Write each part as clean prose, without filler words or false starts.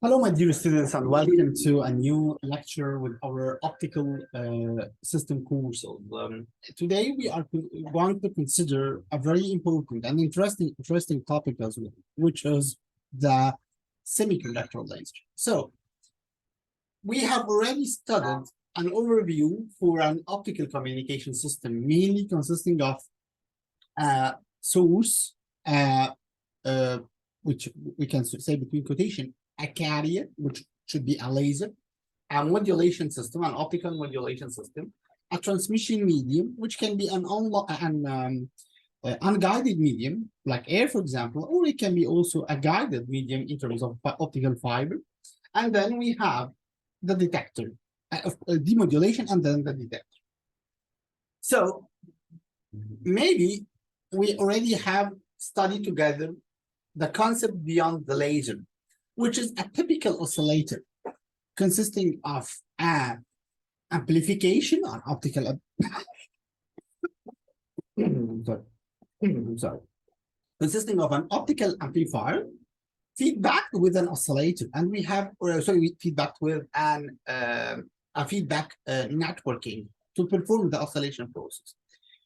Hello, my dear students, and welcome to a new lecture with our optical system course. Today, we are going to consider a very important and interesting topic as well, which is the semiconductor laser. So, we have already studied an overview for an optical communication system, mainly consisting of a source, which we can say between quotation, a carrier, which should be a laser, a modulation system, an optical modulation system, a transmission medium, which can be an unguided medium, like air, for example, or it can be also a guided medium in terms of optical fiber. And then we have the detector, demodulation, and then the detector. So maybe we already have studied together the concept beyond the laser, which is a typical oscillator consisting of an amplification on optical consisting of an optical amplifier feedback with an oscillator, and we have feedback with an a feedback networking to perform the oscillation process.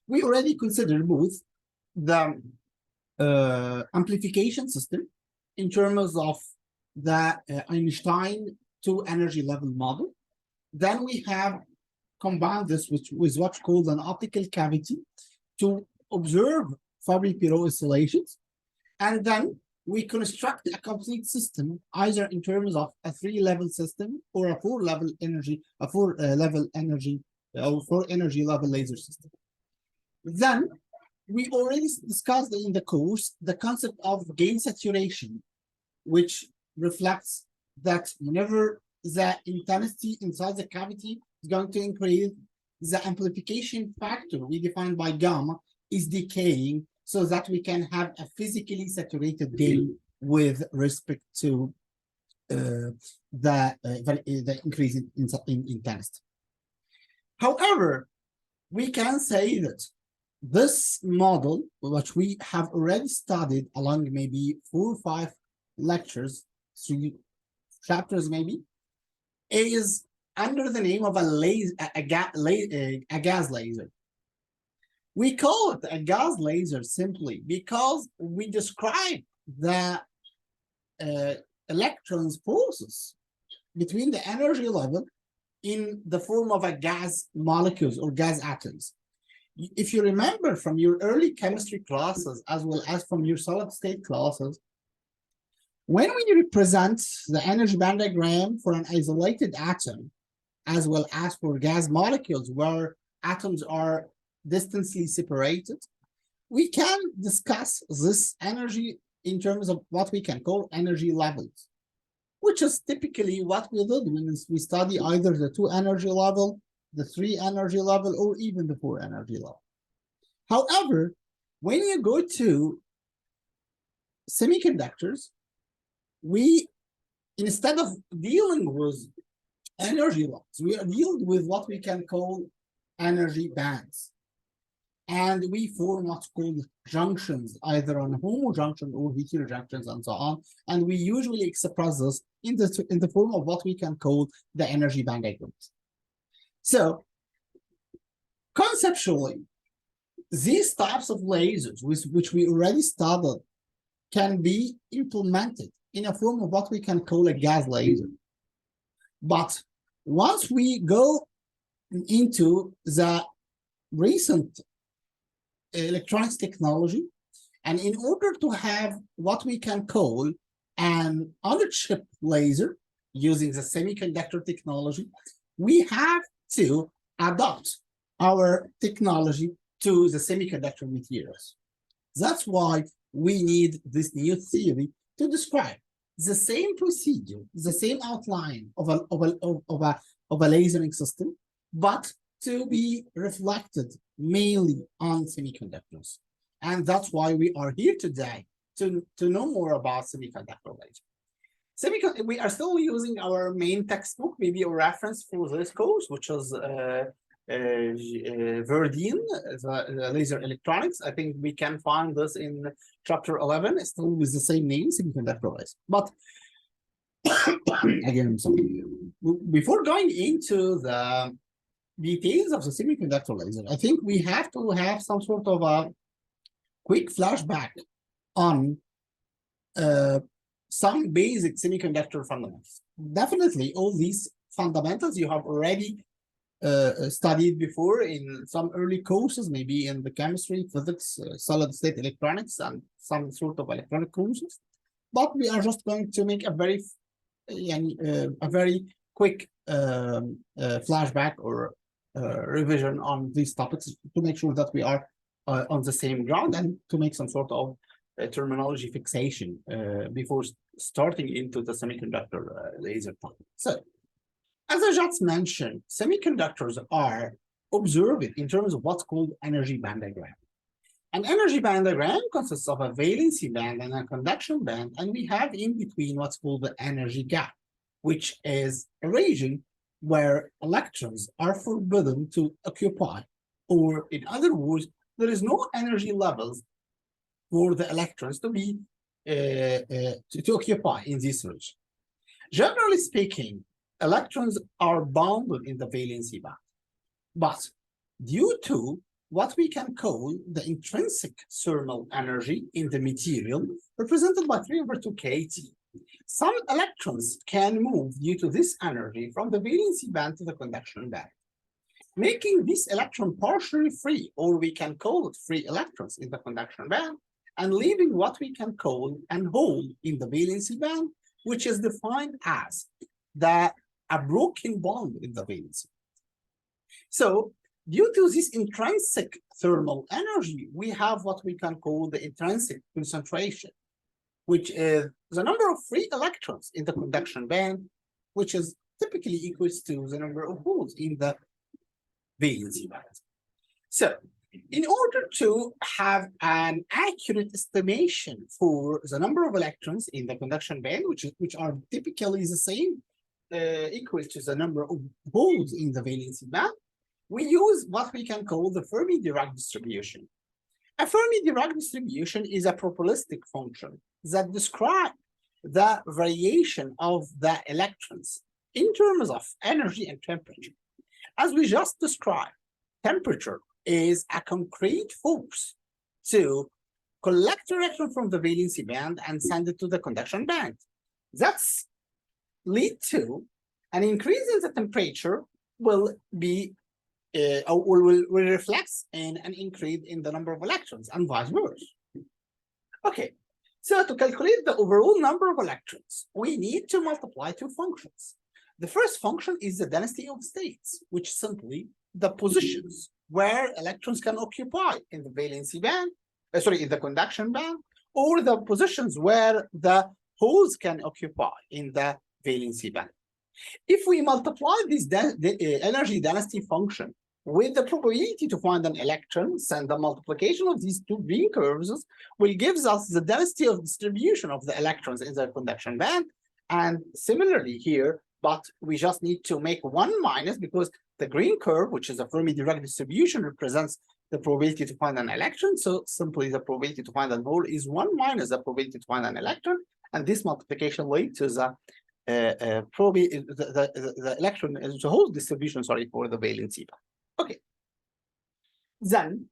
We already considered both the amplification system in terms of the Einstein two energy level model. Then we have combined this with what's called an optical cavity to observe Fabry-Perot oscillations. And then we construct a complete system, either in terms of a 3-level system or a 4-level energy, or 4-energy level laser system. Then we already discussed in the course the concept of gain saturation, which reflects that whenever the intensity inside the cavity is going to increase, the amplification factor we define by gamma is decaying, so that we can have a physically saturated gain with respect to the increase in intensity. However, we can say that this model, which we have already studied along maybe 4 or 5 lectures, 3 chapters maybe, is under the name of a gas laser. We call it a gas laser simply because we describe the electrons process between the energy level in the form of a gas molecules or gas atoms. If you remember from your early chemistry classes, as well as from your solid state classes, when we represent the energy band diagram for an isolated atom, as well as for gas molecules where atoms are distantly separated, we can discuss this energy in terms of what we can call energy levels, which is typically what we did when we study either the 2 energy level, the 3 energy level, or even the 4 energy level. However, when you go to semiconductors, we, instead of dealing with energy levels, we are dealing with what we can call energy bands. And we form what's called junctions, either on homojunction or heterojunctions and so on. And we usually express this in the form of what we can call the energy band diagrams. So conceptually, these types of lasers, which we already studied, can be implemented in a form of what we can call a gas laser. But once we go into the recent electronics technology, and in order to have what we can call an on-chip laser using the semiconductor technology, we have to adapt our technology to the semiconductor materials. That's why we need this new theory to describe the same procedure, the same outline of a lasering system, but to be reflected mainly on semiconductors. And that's why we are here today, to know more about semiconductor laser. We are still using our main textbook, maybe a reference for this course, which is Verdine, the laser electronics. I think we can find this in chapter 11, still with the same name, semiconductor laser. But again, before going into the details of the semiconductor laser, I think we have to have some sort of a quick flashback on some basic semiconductor fundamentals. Definitely, all these fundamentals you have already studied before in some early courses, maybe in the chemistry, physics, solid state electronics, and some sort of electronic courses. But we are just going to make a very quick flashback or revision on these topics to make sure that we are on the same ground and to make some sort of terminology fixation before starting into the semiconductor laser topic. So, as I just mentioned, semiconductors are observed in terms of what's called energy band diagram. An energy band diagram consists of a valency band and a conduction band, and we have in between what's called the energy gap, which is a region where electrons are forbidden to occupy, or in other words, there is no energy levels for the electrons to be to occupy in this region. Generally speaking, electrons are bounded in the valency band, but due to what we can call the intrinsic thermal energy in the material, represented by 3/2 kT, some electrons can move due to this energy from the valency band to the conduction band, making this electron partially free, or we can call it free electrons in the conduction band, and leaving what we can call an hole in the valency band, which is defined as a broken bond in the valency. So, due to this intrinsic thermal energy, we have what we can call the intrinsic concentration, which is the number of free electrons in the conduction band, which is typically equals to the number of holes in the valency band. So, in order to have an accurate estimation for the number of electrons in the conduction band, which are typically the same, equal to the number of holes in the valency band, we use what we can call the Fermi-Dirac distribution. A Fermi-Dirac distribution is a probabilistic function that describes the variation of the electrons in terms of energy and temperature. As we just described, temperature is a concrete force to collect electron from the valency band and send it to the conduction band. That's lead to an increase in the temperature will be will reflect in an increase in the number of electrons and vice versa. Okay, so to calculate the overall number of electrons, we need to multiply two functions. The first function is the density of states, which is simply the positions where electrons can occupy in the valency band, in the conduction band, or the positions where the holes can occupy in the valency band. If we multiply this energy density function with the probability to find an electron, and the multiplication of these two green curves will give us the density of distribution of the electrons in the conduction band. And similarly here, but we just need to make one minus because the green curve, which is a Fermi-Dirac distribution, represents the probability to find an electron. So simply the probability to find a hole is 1 minus the probability to find an electron. And this multiplication leads to the electron, the whole distribution, for the valency band. Okay. Then,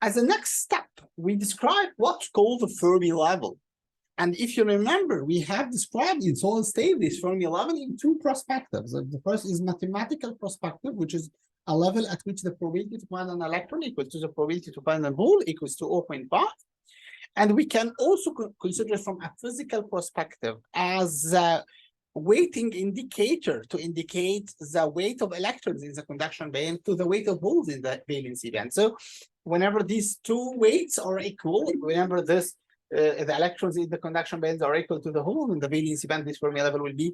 as a next step, we describe what's called the Fermi level. And if you remember, we have described in solid state this Fermi level in two perspectives. The first is mathematical perspective, which is a level at which the probability to find an electron equals to the probability to find a hole equals to 0.5. And we can also consider it from a physical perspective as a weighting indicator to indicate the weight of electrons in the conduction band to the weight of holes in the valency band. So whenever these two weights are equal, whenever this the electrons in the conduction bands are equal to the hole in the valency band, this Fermi level will be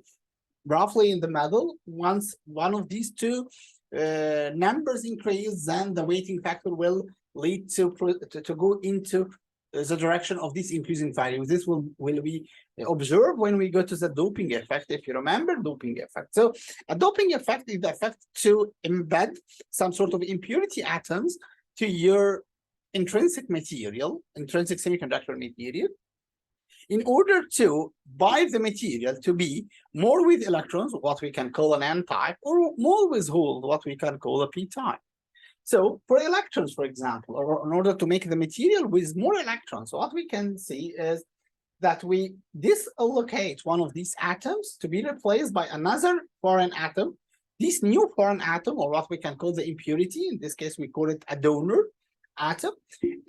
roughly in the middle. Once one of these two numbers increase, then the weighting factor will lead to go into the direction of this increasing value. This will we observe when we go to the doping effect, if you remember doping effect. So a doping effect is the effect to embed some sort of impurity atoms to your intrinsic material, intrinsic semiconductor material, in order to bind the material to be more with electrons, what we can call an n-type, or more with holes, what we can call a p-type. So for electrons, for example, or in order to make the material with more electrons, what we can see is that we disallocate one of these atoms to be replaced by another foreign atom. This new foreign atom, or what we can call the impurity, in this case we call it a donor atom,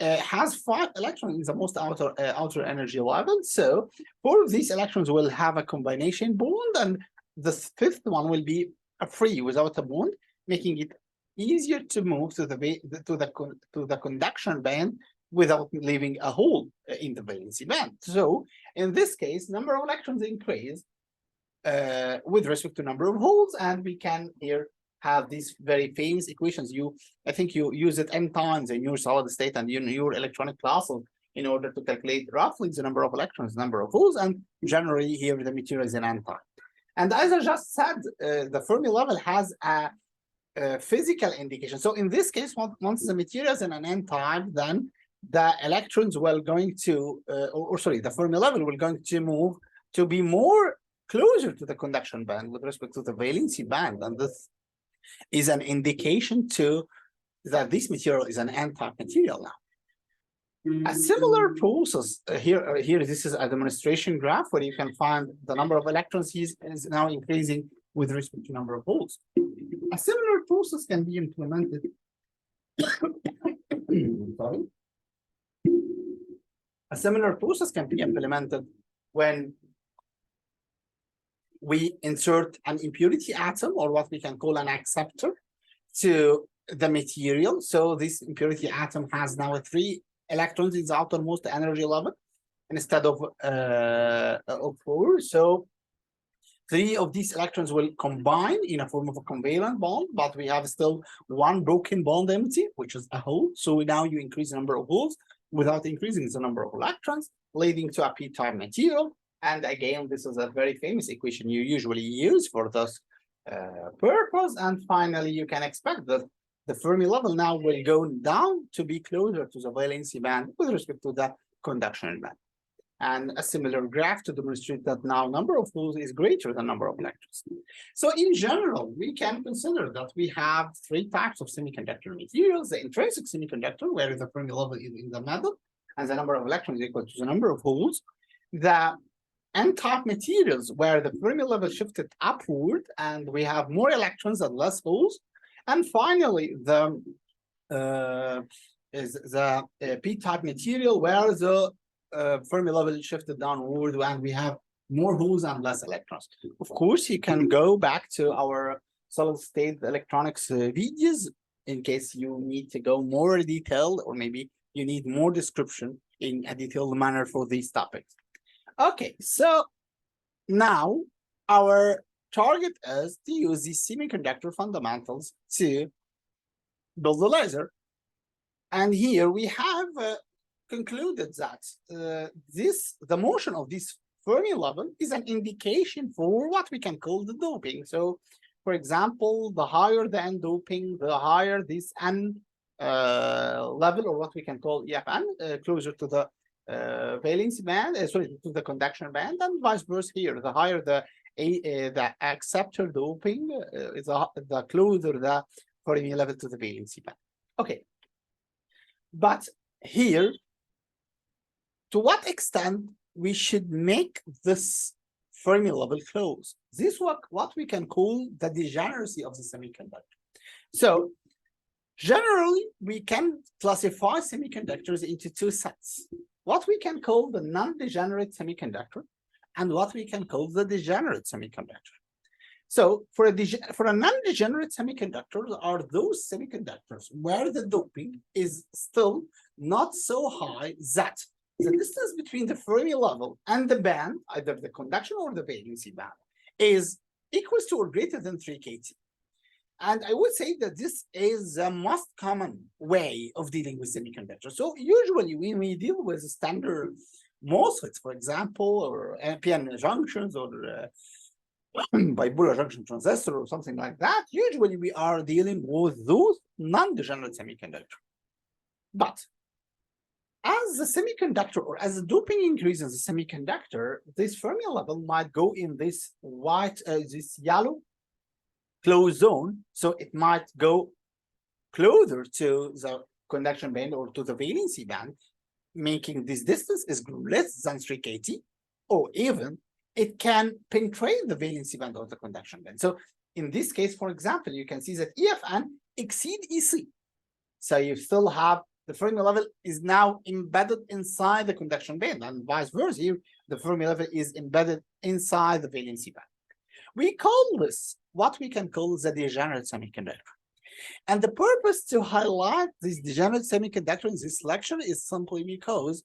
has 5 electrons in the most outer energy level. So 4 of these electrons will have a combination bond, and the 5th one will be free without a bond, making it easier to move to the conduction band without leaving a hole in the valency band. So in this case, number of electrons increase with respect to number of holes, and we can here have these very famous equations. I think you use it n times in your solid state and in your electronic classes in order to calculate roughly the number of electrons, number of holes, and generally here the material is an n type. And as I just said, the Fermi level has a physical indication. So in this case, once the material is in an n type, then the electrons will going to, the Fermi level will going to move to be more closer to the conduction band with respect to the valency band, and this is an indication to that this material is an n-type material now. A similar process here. This is a demonstration graph where you can find the number of electrons is now increasing with respect to number of holes. A similar process can be implemented. Sorry. A similar process can be implemented when we insert an impurity atom, or what we can call an acceptor, to the material. So this impurity atom has now 3 electrons in the outermost energy level instead of 4. So 3 of these electrons will combine in a form of a covalent bond, but we have still 1 broken bond empty, which is a hole. So now you increase the number of holes without increasing the number of electrons, leading to a p-type material. And again, this is a very famous equation you usually use for this purpose. And finally, you can expect that the Fermi level now will go down to be closer to the valency band with respect to the conduction band. And a similar graph to demonstrate that now number of holes is greater than number of electrons. So in general, we can consider that we have 3 types of semiconductor materials: the intrinsic semiconductor, where the Fermi level is in the middle, and the number of electrons is equal to the number of holes; the n-type materials, where the Fermi level shifted upward and we have more electrons and less holes; and finally the p-type material, where the Fermi level shifted downward and we have more holes and less electrons. Of course, you can go back to our solid state electronics videos in case you need to go more detailed, or maybe you need more description in a detailed manner for these topics. Okay, so now our target is to use these semiconductor fundamentals to build the laser. And here we have concluded that the motion of this Fermi level is an indication for what we can call the doping. So, for example, the higher the n doping, the higher this n level, or what we can call n, closer to the valency band, to the conduction band, and vice versa here. The higher the acceptor doping, the closer the Fermi level to the valency band. Okay, but here, to what extent we should make this Fermi level close? This is what we can call the degeneracy of the semiconductor. So generally, we can classify semiconductors into 2 sets: what we can call the non-degenerate semiconductor and what we can call the degenerate semiconductor. So for a non-degenerate semiconductor are those semiconductors where the doping is still not so high that the distance between the Fermi level and the band, either the conduction or the valency band, is equal to or greater than 3 kT. And I would say that this is the most common way of dealing with semiconductors. So usually when we deal with standard MOSFETs, for example, or NPN junctions, or bipolar junction transistor, or something like that, usually we are dealing with those non-degenerate semiconductors. But as the semiconductor, or as the doping increases the semiconductor, this Fermi level might go in this white, this yellow closed zone. So it might go closer to the conduction band or to the valency band, making this distance is less than 3 kT, or even it can penetrate the valency band or the conduction band. So in this case, for example, you can see that EFN exceed EC. So you still have the Fermi level is now embedded inside the conduction band, and vice versa. Here, the Fermi level is embedded inside the valency band. We call this what we can call the degenerate semiconductor. And the purpose to highlight this degenerate semiconductor in this lecture is simply because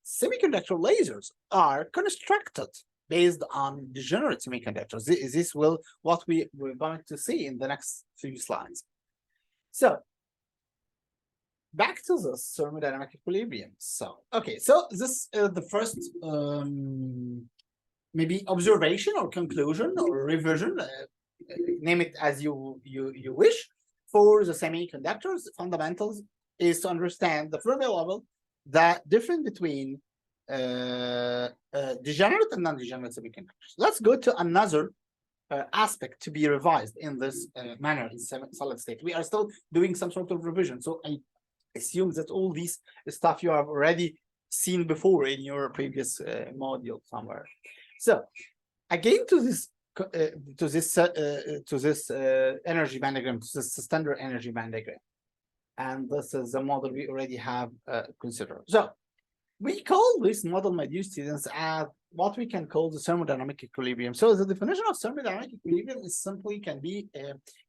semiconductor lasers are constructed based on degenerate semiconductors. This will what we're going to see in the next few slides. So back to this thermodynamic equilibrium. So, okay, so this is the first maybe observation or conclusion or revision, name it as you wish, for the semiconductors. Fundamentals is to understand the Fermi level, the difference between degenerate and non-degenerate semiconductors. Let's go to another aspect to be revised in this manner in solid state. We are still doing some sort of revision, so I assume that all these stuff you have already seen before in your previous module somewhere. So again, to this energy band diagram, to this standard energy band diagram, and this is the model we already have considered. So we call this model, my dear students, as what we can call the thermodynamic equilibrium. So the definition of thermodynamic equilibrium is simply can be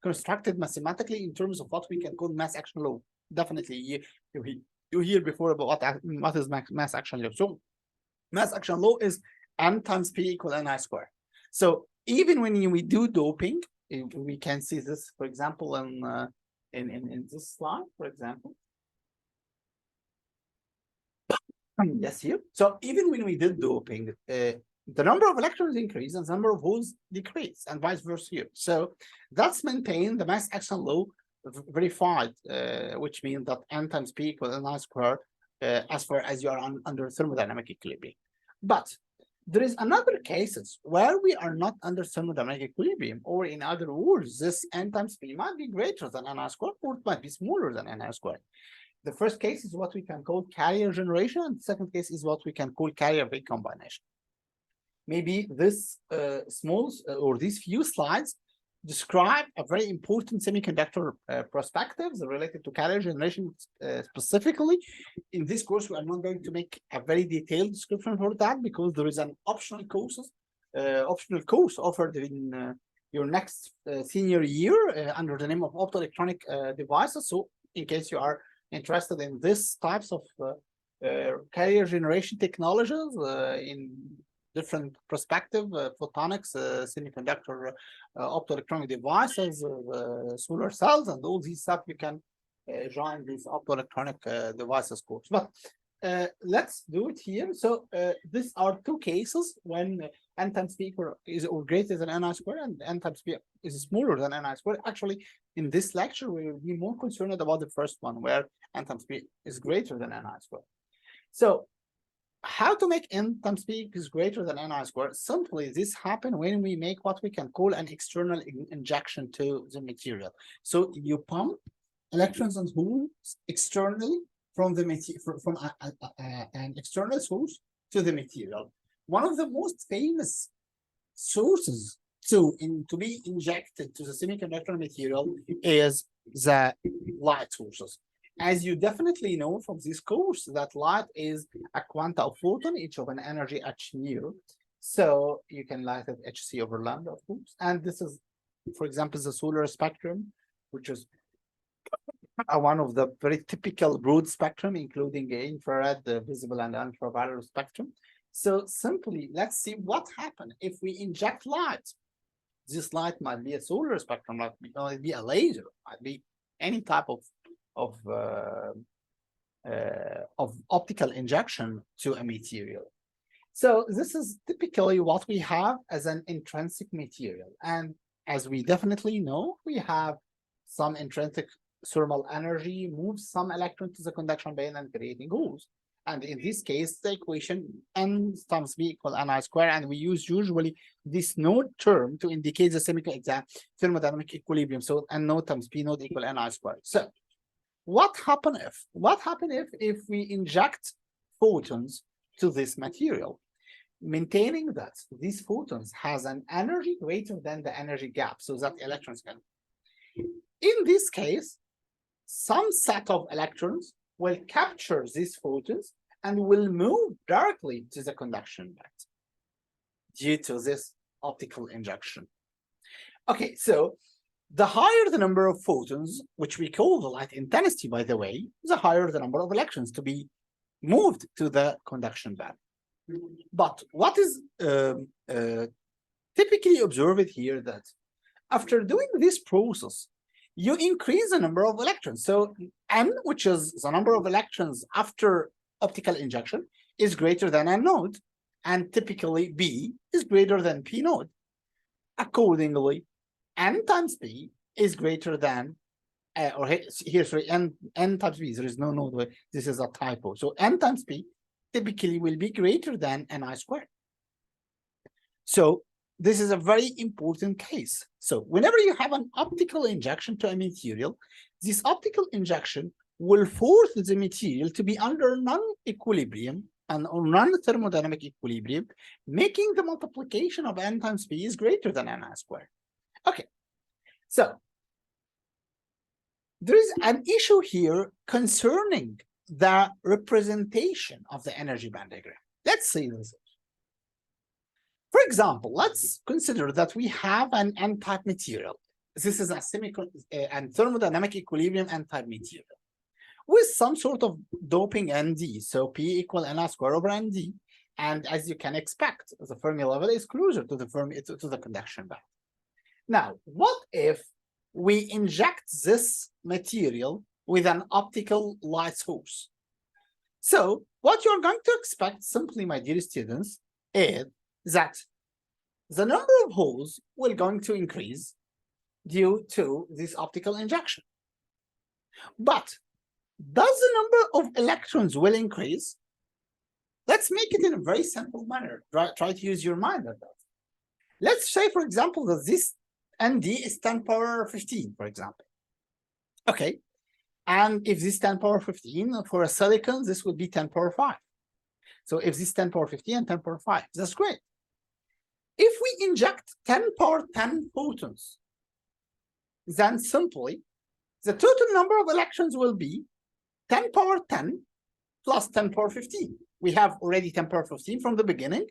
constructed mathematically in terms of what we can call mass action law. Definitely, you hear before about what is mass action law. So mass action law is m times p equal ni squared. So even when we do doping, we can see this, for example, in this slide, for example. Yes, here. So even when we did doping, the number of electrons increase and the number of holes decrease, and vice versa here. So that's maintained the mass action law verified, which means that n times p equals ni squared as far as you are under thermodynamic equilibrium. But there is another cases where we are not under thermodynamic equilibrium, or in other words, this n times p might be greater than ni squared, or it might be smaller than ni squared. The first case is what we can call carrier generation, and the second case is what we can call carrier recombination. Maybe this or these few slides describe a very important semiconductor perspectives related to carrier generation specifically. In this course, we are not going to make a very detailed description for that, because there is an optional course offered in your next senior year under the name of optoelectronic devices. So in case you are interested in this types of carrier generation technologies in different perspective, photonics, semiconductor, optoelectronic devices, solar cells, and all these stuff, you can join this optoelectronic devices course. But let's do it here. So these are two cases when n times p is or greater than ni squared, and n times p is smaller than ni squared. Actually, in this lecture, we will be more concerned about the first one, where n times p is greater than ni squared. So how to make n times p is greater than ni squared? Simply, this happens when we make what we can call an external injection to the material. So you pump electrons and holes externally from the material, from an external source to the material. One of the most famous sources to be injected to the semiconductor material is the light sources. As you definitely know from this course, that light is a quanta of photon, each of an energy h nu. So you can light it hc over lambda, of course. And this is, for example, the solar spectrum, which is one of the very typical broad spectrum, including infrared, visible, and ultraviolet spectrum. So simply, let's see what happens if we inject light. This light might be a solar spectrum, might be a laser, might be any type of optical injection to a material. So this is typically what we have as an intrinsic material. And as we definitely know, we have some intrinsic thermal energy moves some electron to the conduction band and creating holes. And in this case, the equation N times B equal Ni square, and we use usually this node term to indicate the semiconductor thermodynamic equilibrium. So N node times P node equal Ni square. So what happen if we inject photons to this material, maintaining that these photons has an energy greater than the energy gap, so that electrons can. In this case, some set of electrons will capture these photons and will move directly to the conduction band due to this optical injection. Okay, so the higher the number of photons, which we call the light intensity, by the way, the higher the number of electrons to be moved to the conduction band. But what is typically observed here, that after doing this process, you increase the number of electrons. So N, which is the number of electrons after optical injection, is greater than N node, and typically B is greater than P node. Accordingly, N times P is greater than, or here, sorry, N times P, there is no node, this is a typo. So N times P typically will be greater than Ni squared. So this is a very important case. So whenever you have an optical injection to a material, this optical injection will force the material to be under non-equilibrium and non-thermodynamic equilibrium, making the multiplication of N times P is greater than Ni squared. Okay, so there is an issue here concerning the representation of the energy band diagram. Let's see this. For example, let's consider that we have an N-type material. This is a and thermodynamic equilibrium N-type material with some sort of doping Nd. So P equal Ni square over Nd. And as you can expect, the Fermi level is closer to the conduction band. Now, what if we inject this material with an optical light source? So what you're going to expect, simply, my dear students, is that the number of holes will going to increase due to this optical injection. But does the number of electrons will increase? Let's make it in a very simple manner. Try to use your mind at that. Let's say, for example, that this Nd is 10 power 15, for example. Okay. And if this 10 power 15 for a silicon, this would be 10 power 5. So if this 10 power 15 and 10 power 5, that's great. If we inject 10 power 10 photons, then simply the total number of electrons will be 10 power 10 plus 10 power 15. We have already 10 power 15 from the beginning,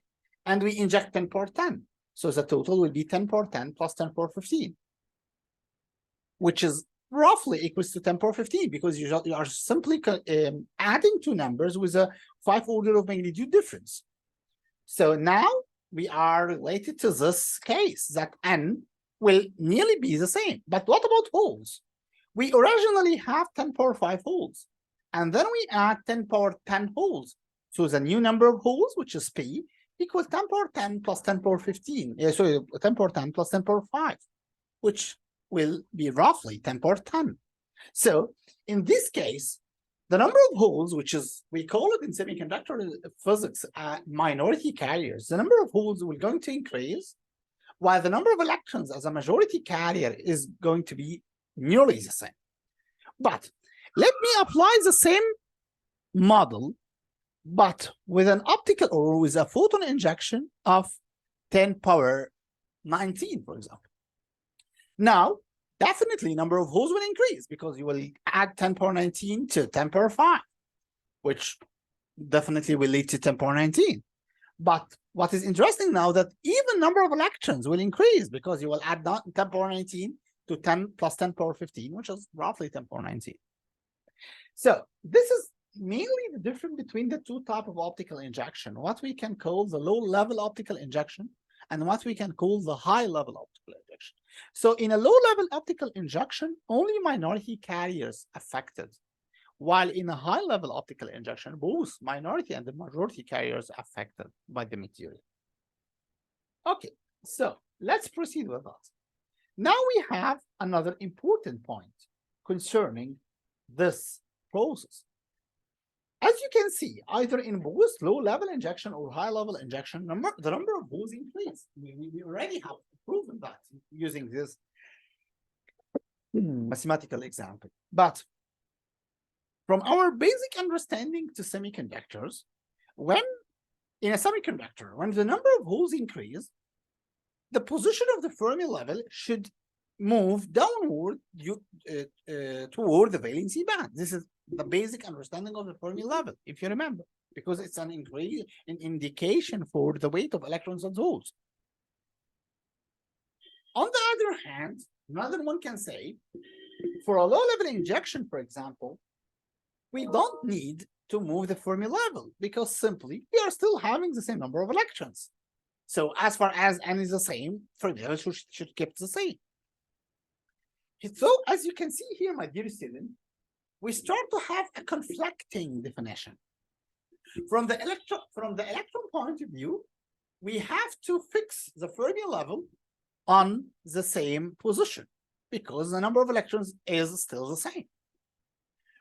and we inject 10 power 10. So the total will be 10 power 10 plus 10 power 15, which is roughly equals to 10 power 15, because you are simply adding two numbers with a 5 order of magnitude difference. So now we are related to this case that N will nearly be the same. But what about holes? We originally have 10 power 5 holes, and then we add 10 power 10 holes. So the new number of holes, which is P, equals 10 power 10 plus 10 power 15. Sorry, 10 power 10 plus 10 power 5, which will be roughly 10 power 10. So in this case, the number of holes, which is, we call it in semiconductor physics, minority carriers, the number of holes will going to increase, while the number of electrons as a majority carrier is going to be nearly the same. But let me apply the same model, but with an optical or with a photon injection of 10 power 19, for example. Now, definitely number of holes will increase because you will add 10 power 19 to 10 power 5, which definitely will lead to 10 power 19. But what is interesting now that even number of electrons will increase because you will add 10 power 19 to 10 plus 10 power 15, which is roughly 10 power 19. So this is mainly the difference between the two types of optical injection, what we can call the low-level optical injection and what we can call the high-level optical injection. So in a low-level optical injection, only minority carriers affected, while in a high-level optical injection, both minority and the majority carriers affected by the material. Okay, so let's proceed with that. Now we have another important point concerning this process. As you can see, either in both low-level injection or high-level injection, the number of holes increase. We already have proven that using this mathematical example. But from our basic understanding to semiconductors, when in a semiconductor, when the number of holes increase, the position of the Fermi level should move downward toward the valency band. This is the basic understanding of the Fermi level, if you remember, because it's an indication for the weight of electrons and holes. On the other hand, another one can say, for a low-level injection, for example, we don't need to move the Fermi level because simply we are still having the same number of electrons. So as far as n is the same, Fermi level should keep the same. So as you can see here, my dear student, we start to have a conflicting definition. From the electron point of view, we have to fix the Fermi level on the same position because the number of electrons is still the same.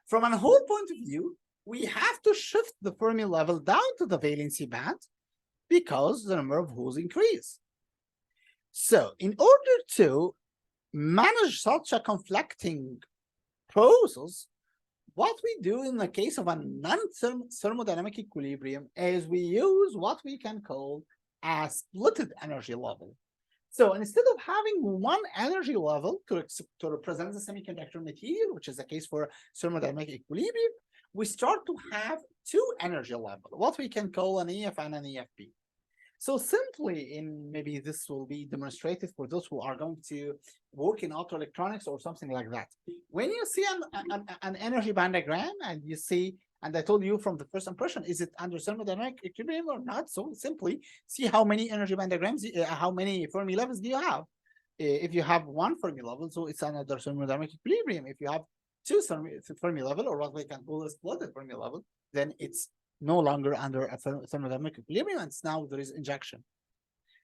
From a hole point of view, we have to shift the Fermi level down to the valency band because the number of holes increase. So in order to manage such a conflicting process, what we do in the case of a non-thermodynamic equilibrium is we use what we can call a splitted energy level. So instead of having one energy level to represent the semiconductor material, which is the case for thermodynamic equilibrium, we start to have two energy levels, what we can call an EF and an EFP. So simply, maybe this will be demonstrated for those who are going to work in optoelectronics or something like that. When you see an energy band diagram and you see, and I told you from the first impression, is it under thermodynamic equilibrium or not? So simply see how many energy band diagrams, how many Fermi levels do you have? If you have one Fermi level, so it's another thermodynamic equilibrium. If you have two Fermi level, or what we can call a splitted Fermi level, then it's no longer under a thermodynamic equilibrium, and now there is injection.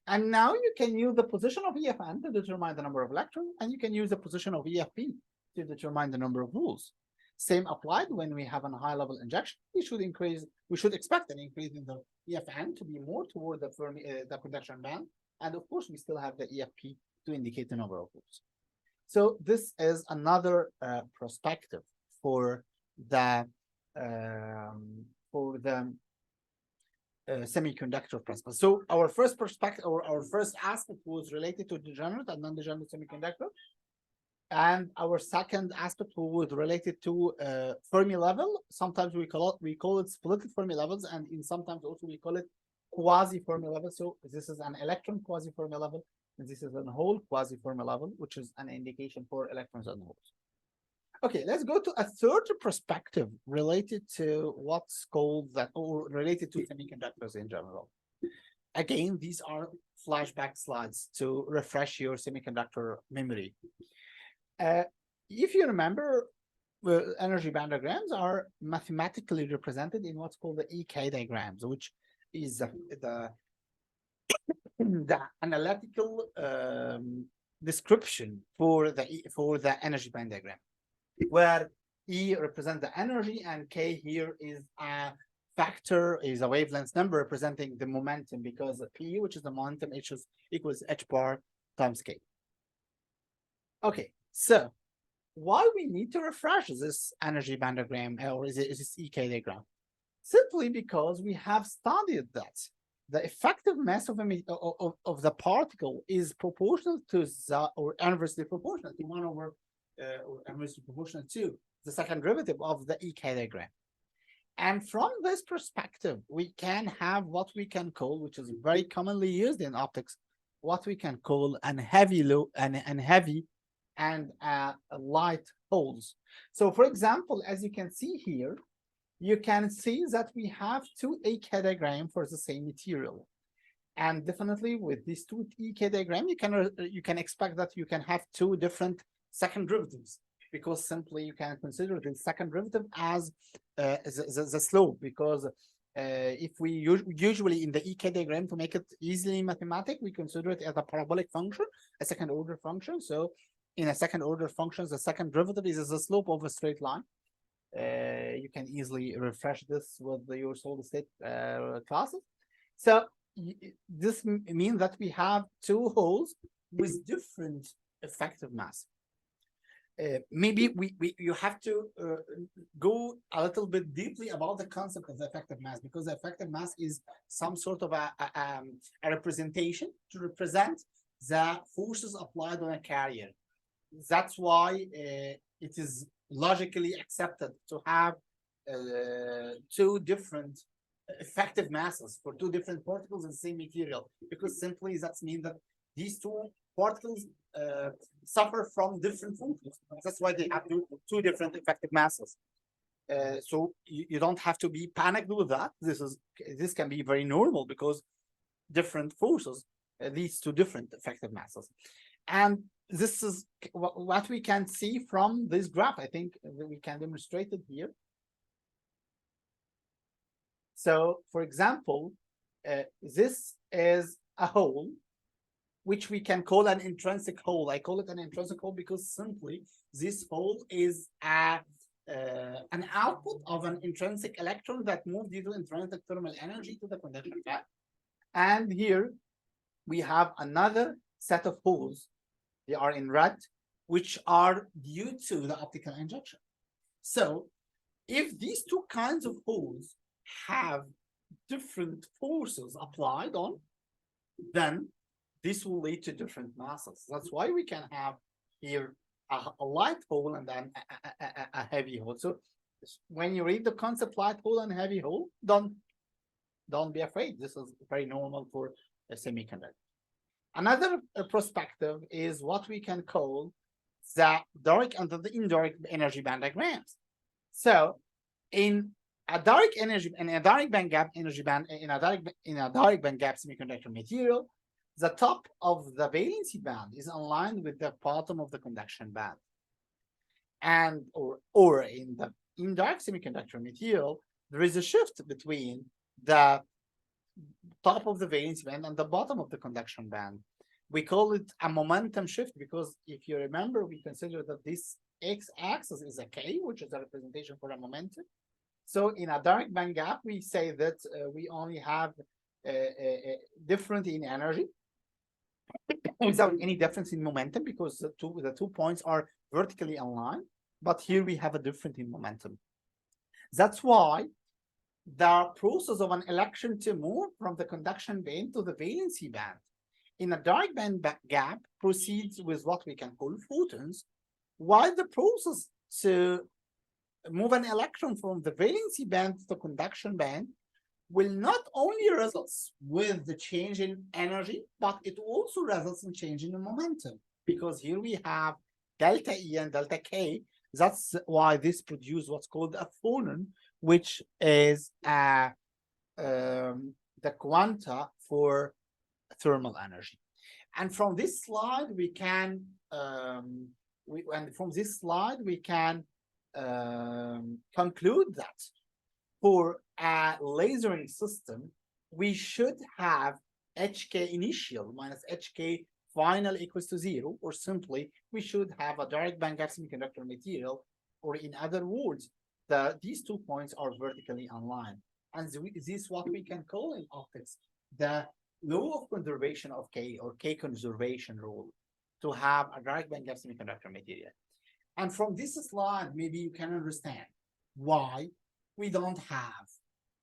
And now you can use the position of EFN to determine the number of electrons, and you can use the position of EFP to determine the number of holes. Same applied when we have a high-level injection. We should expect an increase in the EFN to be more toward the conduction band, and of course we still have the EFP to indicate the number of holes. So this is another perspective for the semiconductor principle. So our first perspective, or our first aspect, was related to degenerate and non-degenerate semiconductor, and our second aspect was related to Fermi level. Sometimes we call it split Fermi levels, and sometimes also we call it quasi Fermi level. So this is an electron quasi Fermi level, and this is a hole quasi Fermi level, which is an indication for electrons and holes. Okay, let's go to a third perspective related to what's called that, or related to semiconductors in general. Again, these are flashback slides to refresh your semiconductor memory. If you remember, energy band diagrams are mathematically represented in what's called the EK diagrams, which is the analytical description for the energy band diagram, where E represents the energy and K here is a factor, is a wavelength number representing the momentum, because P, which is the momentum, equals H bar times K. Okay, so why we need to refresh this energy band diagram, or is this EK diagram? Simply because we have studied that the effective mass of the particle is proportional to the, or inversely proportional to 1 over or inversely proportional to the second derivative of the EK diagram. And from this perspective, we can have what we can call, which is very commonly used in optics, what we can call an heavy and light holes. So for example, as you can see here, you can see that we have two EK diagrams for the same material. And definitely with these two EK diagram, you can expect that you can have two different second derivatives, because simply you can consider the second derivative as the slope, because if we usually in the EK diagram, to make it easily mathematic, we consider it as a parabolic function, a second order function. So in a second order function, the second derivative is the slope of a straight line. You can easily refresh this with your solid state classes. So this means that we have two holes with different effective mass. Maybe you have to go a little bit deeply about the concept of the effective mass, because the effective mass is some sort of a representation to represent the forces applied on a carrier. That's why it is logically accepted to have two different effective masses for two different particles in the same material, because simply that means that these two particles suffer from different forces. That's why they have two different effective masses. So you don't have to be panicked with that. This can be very normal, because different forces leads to different effective masses. And this is what we can see from this graph. I think we can demonstrate it here. So, for example, this is a hole, which we can call an intrinsic hole. I call it an intrinsic hole because simply this hole is an output of an intrinsic electron that moves due to intrinsic thermal energy to the conduction gap. And here we have another set of holes. They are in red, which are due to the optical injection. So if these two kinds of holes have different forces applied on, then this will lead to different masses. That's why we can have here a light hole and then a heavy hole. So when you read the concept light hole and heavy hole, don't be afraid. This is very normal for a semiconductor. Another perspective is what we can call the direct and the indirect energy band diagrams. So in a direct energy and a direct band gap energy band in a direct band gap semiconductor material, the top of the valency band is aligned with the bottom of the conduction band. And or in the indirect semiconductor material, there is a shift between the top of the valence band and the bottom of the conduction band. We call it a momentum shift because if you remember, we consider that this x-axis is a k, which is a representation for a momentum. So in a direct band gap, we say that we only have difference in energy without any difference in momentum because the two points are vertically aligned. But here we have a difference in momentum. That's why the process of an electron to move from the conduction band to the valency band in a direct band gap proceeds with what we can call photons, while the process to move an electron from the valency band to the conduction band will not only result with the change in energy, but it also results in change in the momentum, because here we have delta E and delta K. That's why this produces what's called a photon, which is the quanta for thermal energy. And from this slide, we can conclude that for a lasering system, we should have HK initial minus HK final equals to 0, or simply we should have a direct band gap semiconductor material, or in other words, these 2 points are vertically aligned. And this is what we can call in optics the law of conservation of K, or K conservation rule, to have a direct band gap semiconductor material. And from this slide, maybe you can understand why we don't have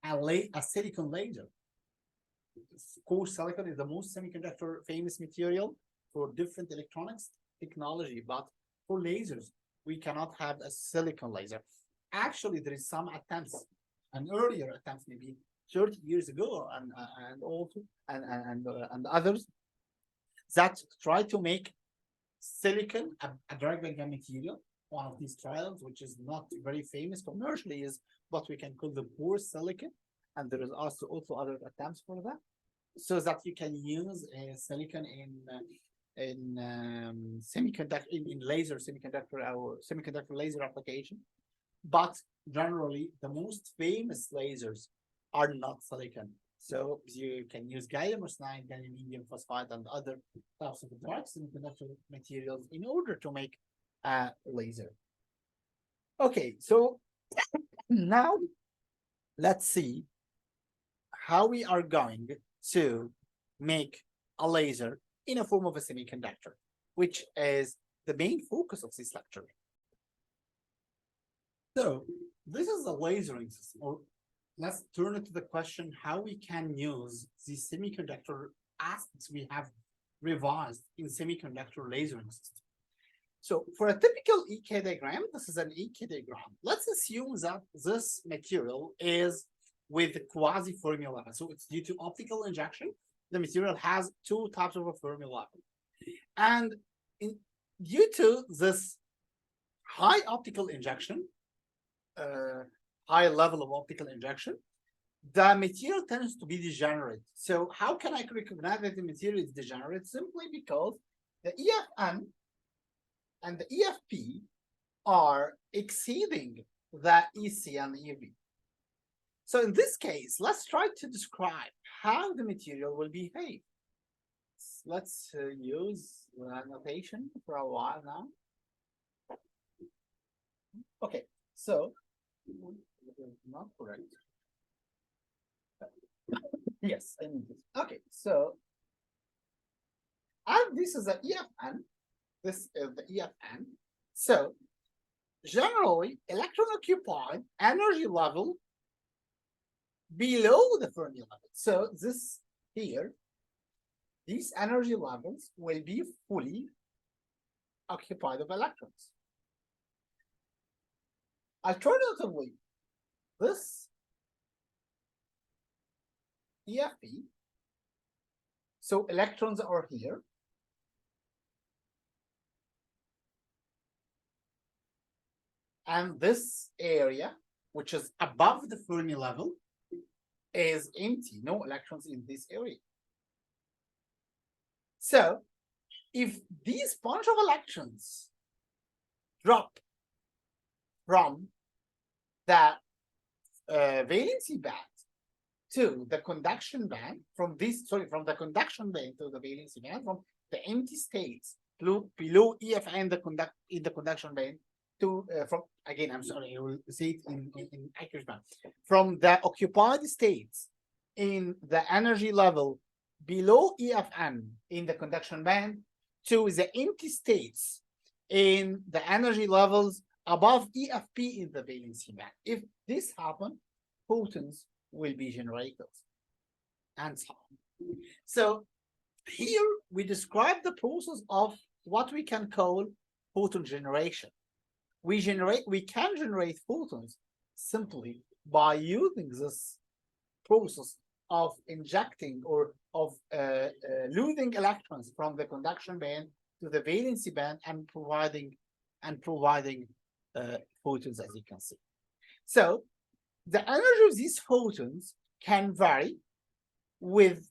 a silicon laser. Of course, silicon is the most semiconductor famous material for different electronics technology, but for lasers, we cannot have a silicon laser. Actually, there is some attempts, an earlier attempts, maybe 30 years ago, and others that try to make silicon a direct band gap material. One of these trials, which is not very famous commercially, is what we can call the poor silicon, and there is also other attempts for that. so that you can use silicon in semiconductor in laser semiconductor or semiconductor laser application. But generally, the most famous lasers are not silicon. So you can use gallium arsenide, gallium phosphide, and other types of dark semiconductor materials in order to make a laser. Okay, so now let's see how we are going to make a laser in a form of a semiconductor, which is the main focus of this lecture. So this is a lasering system, or let's turn it to the question how we can use the semiconductor aspects we have revised in semiconductor lasering system. So for a typical EK diagram, this is an EK diagram. Let's assume that this material is with the quasi-Fermi level. So it's due to optical injection. The material has two types of a Fermi level. And due to this high optical injection, high level of optical injection, the material tends to be degenerate. So how can I recognize that the material is degenerate? Simply because the EFN and the EFP are exceeding the EC and EV. So in this case, let's try to describe how the material will behave. Let's use the notation for a while now. Okay, so not correct. Yes, I need this. Okay, so and this is the EFN. This is the EFN. So generally, electron occupied energy level below the Fermi level. So this here, these energy levels will be fully occupied of electrons. Alternatively, this EFP, so electrons are here. And this area, which is above the Fermi level, is empty, no electrons in this area. So if these bunch of electrons drop from the valency band to the conduction band, from the conduction band to the valency band, from the empty states below EFN in the conduction band to from again, I'm sorry, I will say it in accurate band, from the occupied states in the energy level below EFN in the conduction band to the empty states in the energy levels above EFP in the valency band. If this happens, photons will be generated and so on. So here we describe the process of what we can call photon generation. We can generate photons simply by using this process of injecting or of losing electrons from the conduction band to the valency band and providing photons, as you can see. So the energy of these photons can vary with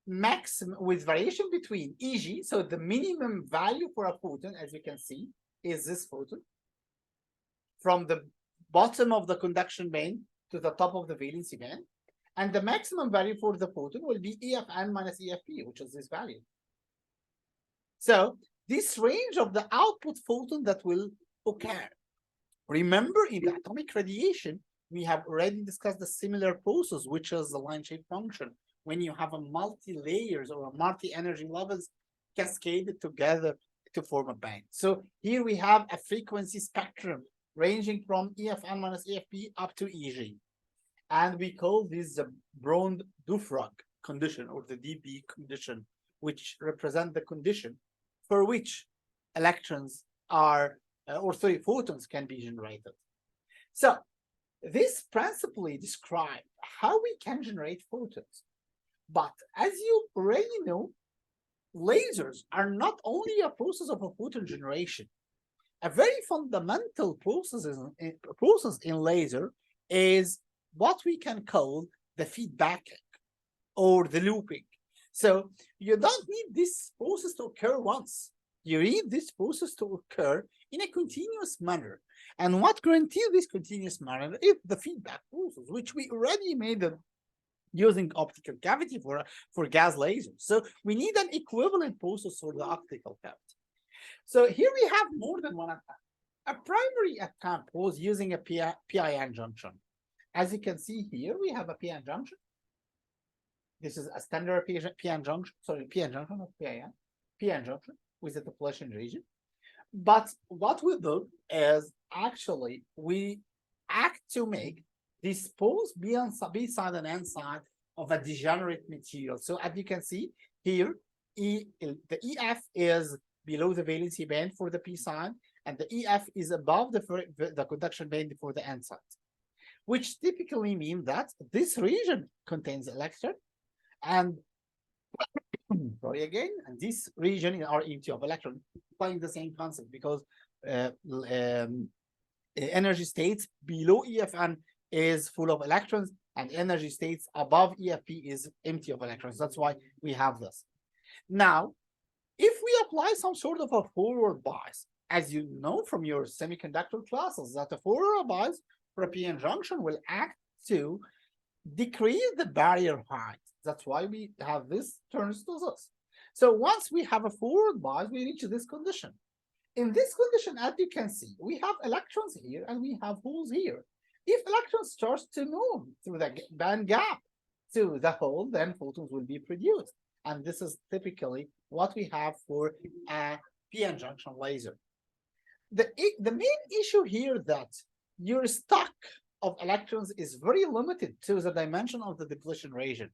variation between EG. So the minimum value for a photon, as you can see, is this photon from the bottom of the conduction band to the top of the valency band. And the maximum value for the photon will be EFN minus EFP, which is this value. So this range of the output photon that will occur. Remember, in the atomic radiation, we have already discussed the similar process, which is the line shape function, when you have a multi-layers or a multi-energy levels cascaded together to form a band. So here we have a frequency spectrum ranging from EFN minus EFP up to EG. And we call this the Braun-Dufrag condition, or the DB condition, which represent the condition for which electrons are, photons can be generated. So this principally describes how we can generate photons. But as you already know, lasers are not only a process of a photon generation. A very fundamental process in laser is what we can call the feedbacking or the looping. So you don't need this process to occur once. You need this process to occur in a continuous manner. And what guarantees this continuous manner is the feedback process, which we already made using optical cavity for gas lasers. So we need an equivalent process for the optical cavity. So here we have more than one attempt. A primary attempt was using a PIN junction. As you can see here, we have a PN junction. This is a standard PN junction, sorry, PN junction, not PIN, PN junction with a depletion region. But what we do is actually we act to make this pose B side and N side of a degenerate material. So as you can see here, the EF is below the valency band for the P side, and the EF is above the conduction band for the N side, which typically means that this region contains electron, and sorry again, and this region are empty of electron, applying the same concept because energy states below EFN is full of electrons, and energy states above EFP is empty of electrons. That's why we have this. Now, if we apply some sort of a forward bias, as you know from your semiconductor classes, that a forward bias for a PN junction will act to decrease the barrier height. That's why we have this turns to this. So once we have a forward bias, we reach this condition. In this condition, as you can see, we have electrons here and we have holes here. If electrons starts to move through the band gap to the hole, then photons will be produced. And this is typically what we have for a PN junction laser. The main issue here that your stock of electrons is very limited to the dimension of the depletion region.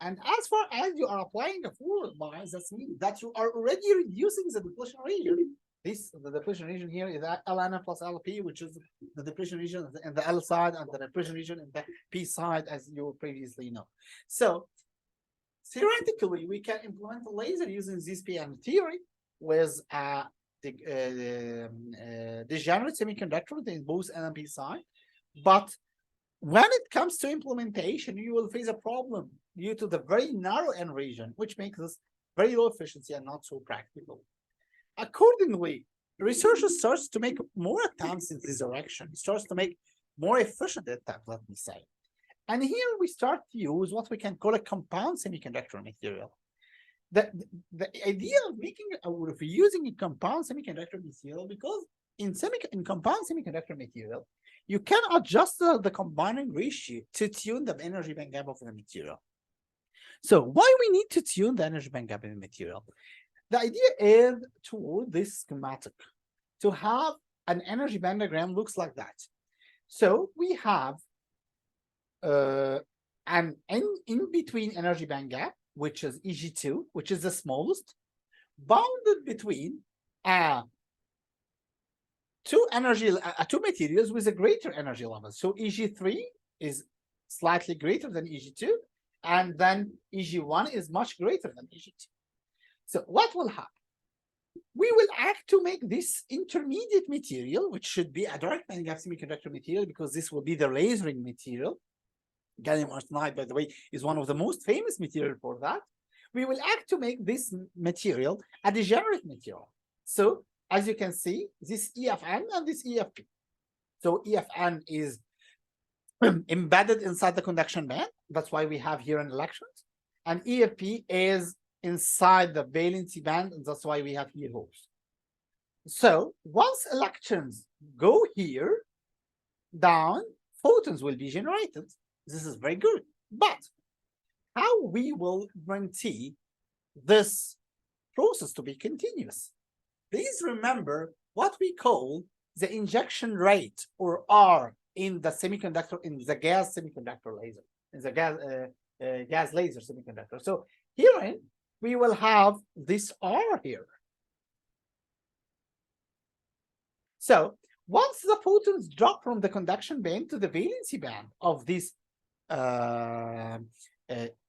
And as far as you are applying a forward bias, that means that you are already reducing the depletion region. The depletion region here is Ln plus Lp, which is the depletion region in the L side and the depletion region in the P side, as you previously know. So theoretically, we can implement a laser using this PN theory with a degenerate semiconductor in both N and P side. But when it comes to implementation, you will face a problem due to the very narrow N region, which makes this very low efficiency and not so practical. Accordingly, researchers starts to make more attempts in this direction, starts to make more efficient attempts, let me say. And here we start to use what we can call a compound semiconductor material. The idea of using a compound semiconductor material, because in compound semiconductor material, you can adjust the combining ratio to tune the energy band gap of the material. So why we need to tune the energy band gap in the material? The idea is toward this schematic to have an energy band diagram looks like that. So we have an in between energy band gap, which is EG2, which is the smallest, bounded between two materials with a greater energy level. So EG3 is slightly greater than EG2, and then EG1 is much greater than EG2. So what will happen? We will act to make this intermediate material, which should be a direct band gap semiconductor material, because this will be the lasering material. Gallium arsenide, by the way, is one of the most famous material for that. We will act to make this material a degenerate material. So as you can see, this EFN and this EFP. So EFN is embedded inside the conduction band. That's why we have here an electrons. And EFP is inside the valency band, and that's why we have here holes. So once electrons go here down, photons will be generated. This is very good. But how we will guarantee this process to be continuous? Please remember what we call the injection rate, or R, in the semiconductor, in the gas semiconductor laser, in the gas laser semiconductor. So herein, we will have this R here. So once the photons drop from the conduction band to the valency band of this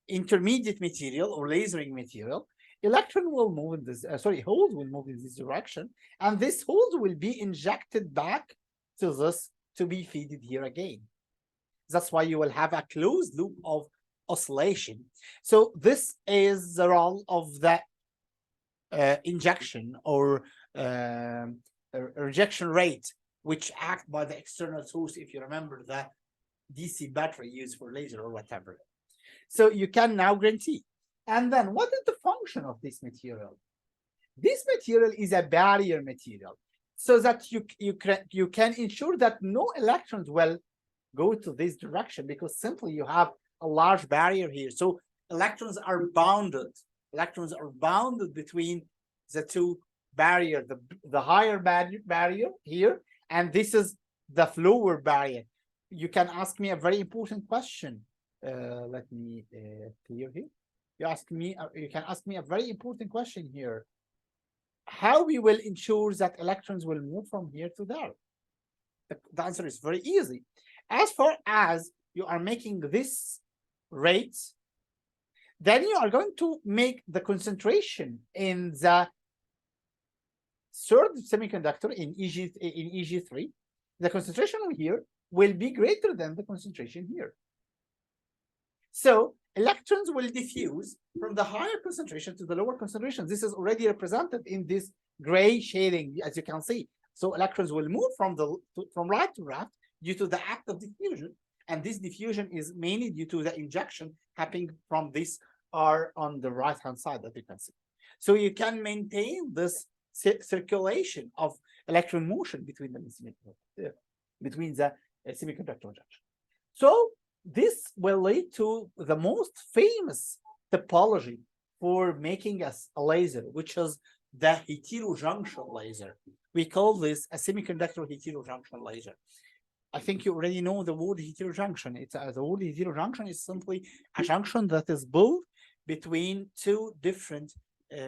intermediate material or lasering material, electron will move in this, holes will move in this direction, and this holes will be injected back to this to be fed here again. That's why you will have a closed loop of oscillation. So this is the role of the injection or rejection rate, which act by the external source, if you remember the DC battery used for laser or whatever. So you can now guarantee. And then what is the function of this material? This material is a barrier material, so that you can ensure that no electrons will go to this direction, because simply you have a large barrier here. So electrons are bounded. Electrons are bounded between the two barriers, the higher barrier here, and this is the lower barrier. You can ask me a very important question. Let me clear here. You can ask me a very important question here. How we will ensure that electrons will move from here to there? The answer is very easy. As far as you are making this rate, then you are going to make the concentration in the third semiconductor in EG3. The concentration here will be greater than the concentration here. So electrons will diffuse from the higher concentration to the lower concentration. This is already represented in this gray shading, as you can see. So electrons will move from right to left due to the act of diffusion. And this diffusion is mainly due to the injection happening from this R on the right-hand side that you can see. So you can maintain this circulation of electron motion between the semiconductor junction. So this will lead to the most famous topology for making a laser, which is the heterojunction laser. We call this a semiconductor heterojunction laser. I think you already know the word heterojunction. The word heterojunction is simply a junction that is built between two different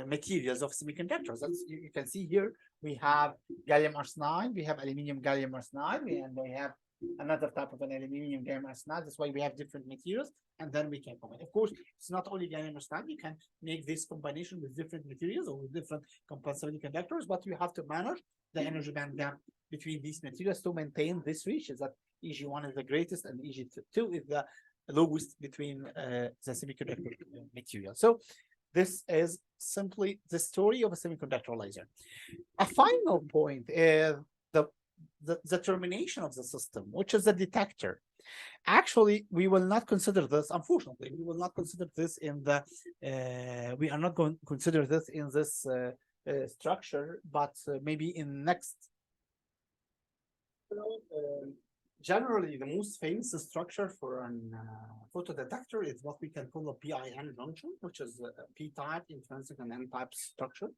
materials of semiconductors. You can see here we have gallium arsenide, we have aluminum gallium arsenide, and we have another type of an aluminum gallium arsenide. That's why we have different materials, and then we can combine. Of course, it's not only gallium arsenide. You can make this combination with different materials or with different compound semiconductors, but you have to manage the energy band gap between these materials to maintain this ratio, that EG1 is the greatest and EG2 is the lowest between the semiconductor material. So this is simply the story of a semiconductor laser. A final point is the termination of the system, which is the detector. Actually, we will not consider this, unfortunately, we will not consider this in the, we are not going to consider this in this structure, but maybe in next. Generally, the most famous structure for a photodetector is what we can call a PIN junction, which is a P-type intrinsic and N-type structure.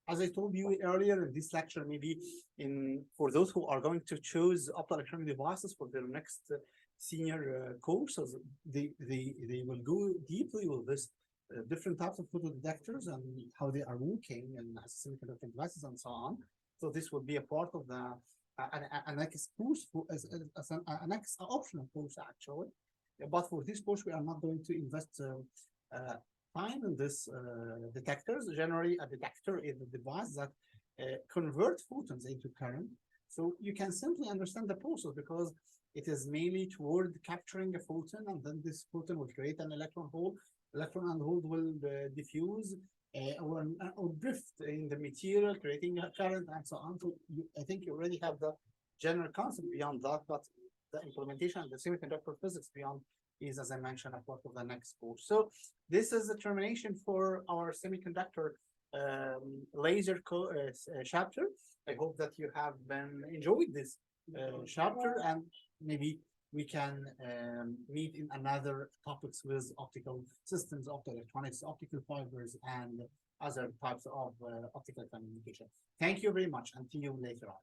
As I told you earlier in this lecture, maybe for those who are going to choose optoelectronic devices for their next senior courses, they will go deeply with this different types of photodetectors and how they are working and as semiconductor devices and so on. So this will be a part of the an next course as an next optional course actually. But for this course, we are not going to invest time in this detectors. Generally, a detector is a device that converts photons into current. So you can simply understand the process because it is mainly toward capturing a photon, and then this photon will create an electron hole. Electron and hole will diffuse or drift in the material, creating a current and so on. So I think you already have the general concept beyond that, but the implementation of the semiconductor physics beyond is, as I mentioned, a part of the next course. So this is the termination for our semiconductor laser chapter. I hope that you have been enjoyed this chapter, and maybe we can meet in another topics with optical systems, optoelectronics, optical fibers, and other types of optical communication. Thank you very much, and see you later on.